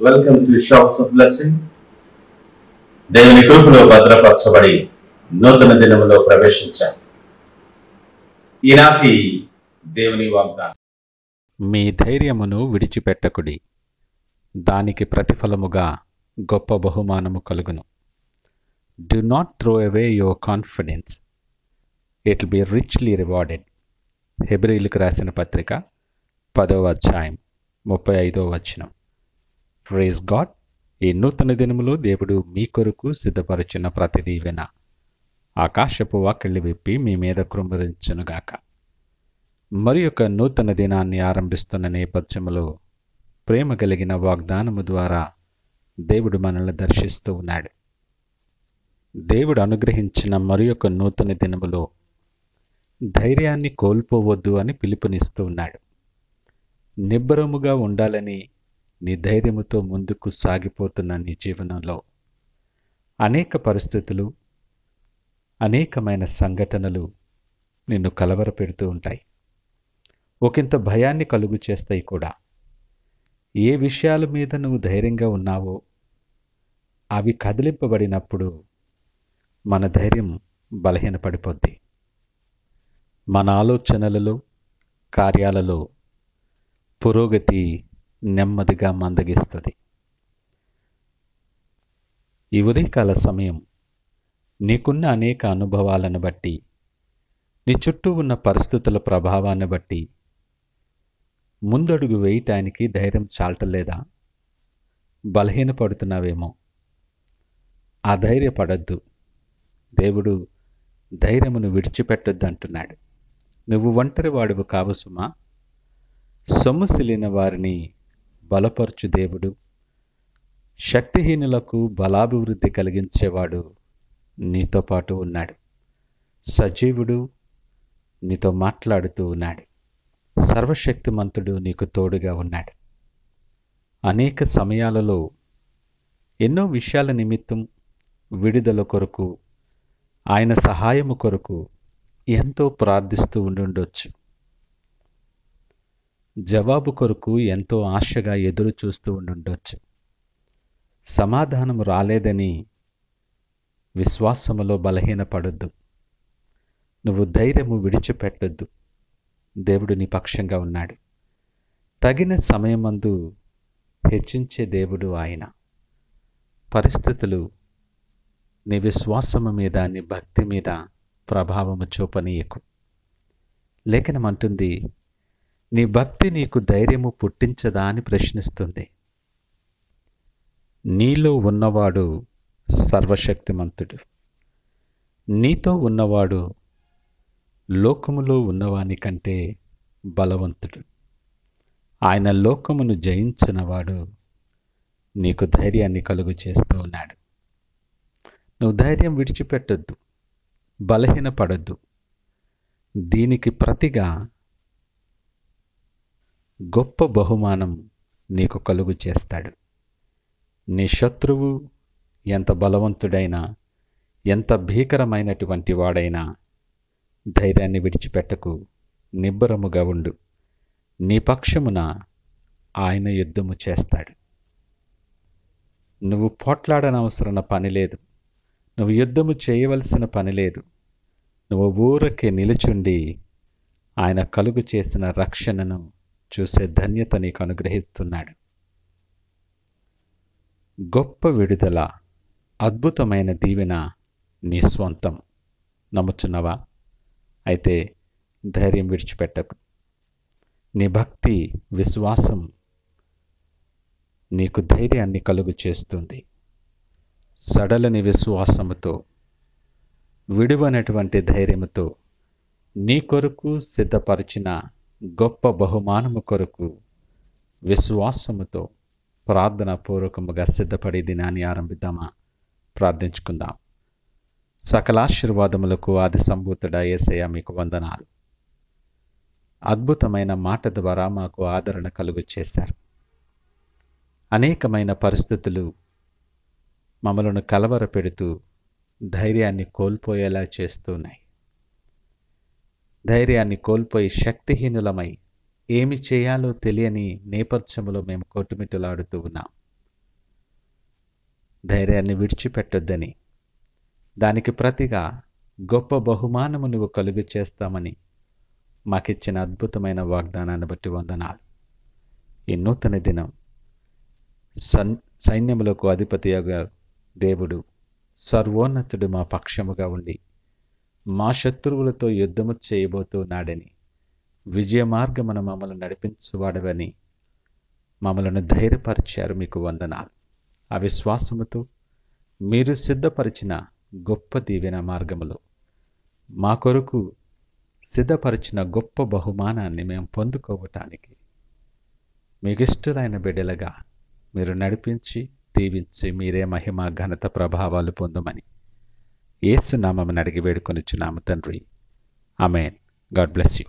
Welcome to shops of blessing. దేవుని కృపలో భద్రపరచబడి నూతన దినములో ప్రవేశించాం. ఈనాటి దేవుని వాగ్దానం, మీ ధైర్యమును విడిచిపెట్టకుడి, దానికి ప్రతిఫలముగా గొప్ప బహుమానము కలుగును. Do not throw away your confidence, it will be richly rewarded. హెబ్రీయులకు రాసిన పత్రిక 10వ అధ్యాయం 35వ వచనం. Praise God. ఈ నూతన దినములో దేవుడు మీ కొరకు సిద్ధపరిచిన ప్రతి దీవెన ఆకాశపు వాకిళ్ళు విప్పి మీ మీద కృమ్మరించునుగాక. మరి ఒక నూతన దినాన్ని ఆరంభిస్తున్న నేపథ్యములో ప్రేమ కలిగిన వాగ్దానము ద్వారా దేవుడు మనల్ని దర్శిస్తూ ఉన్నాడు. దేవుడు అనుగ్రహించిన మరి ఒక నూతన దినములో ధైర్యాన్ని కోల్పోవద్దు అని పిలుపునిస్తూ ఉన్నాడు. నిబ్బరముగా ఉండాలని నీ ధైర్యముతో ముందుకు సాగిపోతున్న నీ జీవనంలో అనేక పరిస్థితులు, అనేకమైన సంఘటనలు నిన్ను కలవరపెడుతూ ఉంటాయి. ఒకంత భయాన్ని కలుగు చేస్తాయి కూడా. ఏ విషయాల మీద నువ్వు ధైర్యంగా ఉన్నావో అవి కదిలింపబడినప్పుడు మన ధైర్యం బలహీనపడిపోద్ది. మన ఆలోచనలలో, కార్యాలలో పురోగతి నెమ్మదిగా మందగిస్తుంది. ఈ ఉదయకాల సమయం నీకున్న అనేక అనుభవాలను బట్టి, నీ చుట్టూ ఉన్న పరిస్థితుల ప్రభావాన్ని బట్టి ముందడుగు వేయటానికి ధైర్యం చాలటలేదా? బలహీనపడుతున్నావేమో. అధైర్యపడద్దు. దేవుడు ధైర్యమును విడిచిపెట్టొద్దు అంటున్నాడు. నువ్వు ఒంటరి వాడువు కావు సుమా. సొమ్ముసిలిన వారిని బలపరచు దేవుడు, శక్తిహీనులకు బలాభివృద్ధి కలిగించేవాడు నీతో పాటు ఉన్నాడు. సజీవుడు నీతో మాట్లాడుతూ ఉన్నాడు. సర్వశక్తిమంతుడు నీకు తోడుగా ఉన్నాడు. అనేక సమయాలలో ఎన్నో విషయాల నిమిత్తం విడుదల కొరకు, ఆయన సహాయము కొరకు ఎంతో ప్రార్థిస్తూ ఉండుండొచ్చు. జవాబు కొరకు ఎంతో ఆశగా ఎదురు చూస్తూ ఉండుండొచ్చు. సమాధానం రాలేదని విశ్వాసములో బలహీనపడొద్దు. నువ్వు ధైర్యము విడిచిపెట్టొద్దు. దేవుడు నీ పక్షంగా ఉన్నాడు. తగిన సమయమందు హెచ్చించే దేవుడు ఆయన. పరిస్థితులు నీ విశ్వాసము మీద, నీ భక్తి మీద ప్రభావము చూపనీయకు. లేఖనం అంటుంది, నీ భక్తి నీకు ధైర్యము పుట్టించదా అని ప్రశ్నిస్తుంది. నీలో ఉన్నవాడు సర్వశక్తిమంతుడు. నీతో ఉన్నవాడు లోకములో ఉన్నవాని కంటే బలవంతుడు. ఆయన లోకమును జయించినవాడు నీకు ధైర్యాన్ని కలుగు చేస్తూ ఉన్నాడు. నువ్వు ధైర్యం విడిచిపెట్టొద్దు, బలహీనపడొద్దు. దీనికి ప్రతిగా గొప్ప బహుమానం నీకు కలుగు చేస్తాడు. నీ శత్రువు ఎంత బలవంతుడైనా, ఎంత భీకరమైనటువంటి వాడైనా ధైర్యాన్ని విడిచిపెట్టకు. నిబ్బరముగా ఉండు. నీ పక్షమున ఆయన యుద్ధము చేస్తాడు. నువ్వు పోట్లాడనవసరం పని లేదు. నువ్వు యుద్ధము చేయవలసిన పని లేదు. నువ్వు ఊరకే నిలుచుండి ఆయన కలుగు చేసిన రక్షణను చూసే ధన్యత నీకు అనుగ్రహిస్తున్నాడు. గొప్ప విడుదల, అద్భుతమైన దీవెన నీ స్వంతం. నమ్ముచున్నవా? అయితే ధైర్యం విడిచిపెట్టకు. నీ భక్తి, విశ్వాసం నీకు ధైర్యాన్ని కలుగు చేస్తుంది. సడలని విశ్వాసముతో, విడువనటువంటి ధైర్యముతో నీ కొరకు సిద్ధపరిచిన గొప్ప బహుమానము కొరకు విశ్వాసముతో ప్రార్థనాపూర్వకముగా సిద్ధపడే దినాన్ని ఆరంభిద్దామా? ప్రార్థించుకుందాం. సకలాశీర్వాదములకు ఆది సంభూతుడా యేసయ్య మీకు వందనాలు. అద్భుతమైన మాట ద్వారా మాకు ఆదరణ కలుగు చేశారు. అనేకమైన పరిస్థితులు మమ్మలను కలవరపెడుతూ ధైర్యాన్ని కోల్పోయేలా చేస్తున్నాయి. ధైర్యాన్ని కోల్పోయి శక్తిహీనులమై ఏమి చేయాలో తెలియని నేపథ్యములో మేము కొట్టుమిట్టులాడుతూ ఉన్నాం. ధైర్యాన్ని విడిచిపెట్టొద్దని, దానికి ప్రతిగా గొప్ప బహుమానము నువ్వు కలుగు చేస్తామని మాకిచ్చిన అద్భుతమైన వాగ్దానాన్ని బట్టి వందనాలు. ఈ నూతన దినం సైన్యములకు అధిపతిగా దేవుడు, సర్వోన్నతుడు మా పక్షముగా ఉండి మా శత్రువులతో యుద్ధము చేయబోతున్నాడని, విజయ మార్గమున మమ్మల్ని నడిపించువాడవని మమ్మలను ధైర్యపరిచారు. మీకు వందనాలు. ఆ విశ్వాసముతో మీరు సిద్ధపరిచిన గొప్ప దీవెన మార్గములో మా కొరకు సిద్ధపరిచిన గొప్ప బహుమానాన్ని మేము పొందుకోవటానికి మీకు ఇష్టలైన బిడ్డలుగా మీరు నడిపించి దీవించి మీరే మహిమ ఘనత ప్రభావాలు పొందమని యేసు నామమున అడిగి వేడుకొనిచున్నాము తండ్రి. ఆమేన్. God bless you.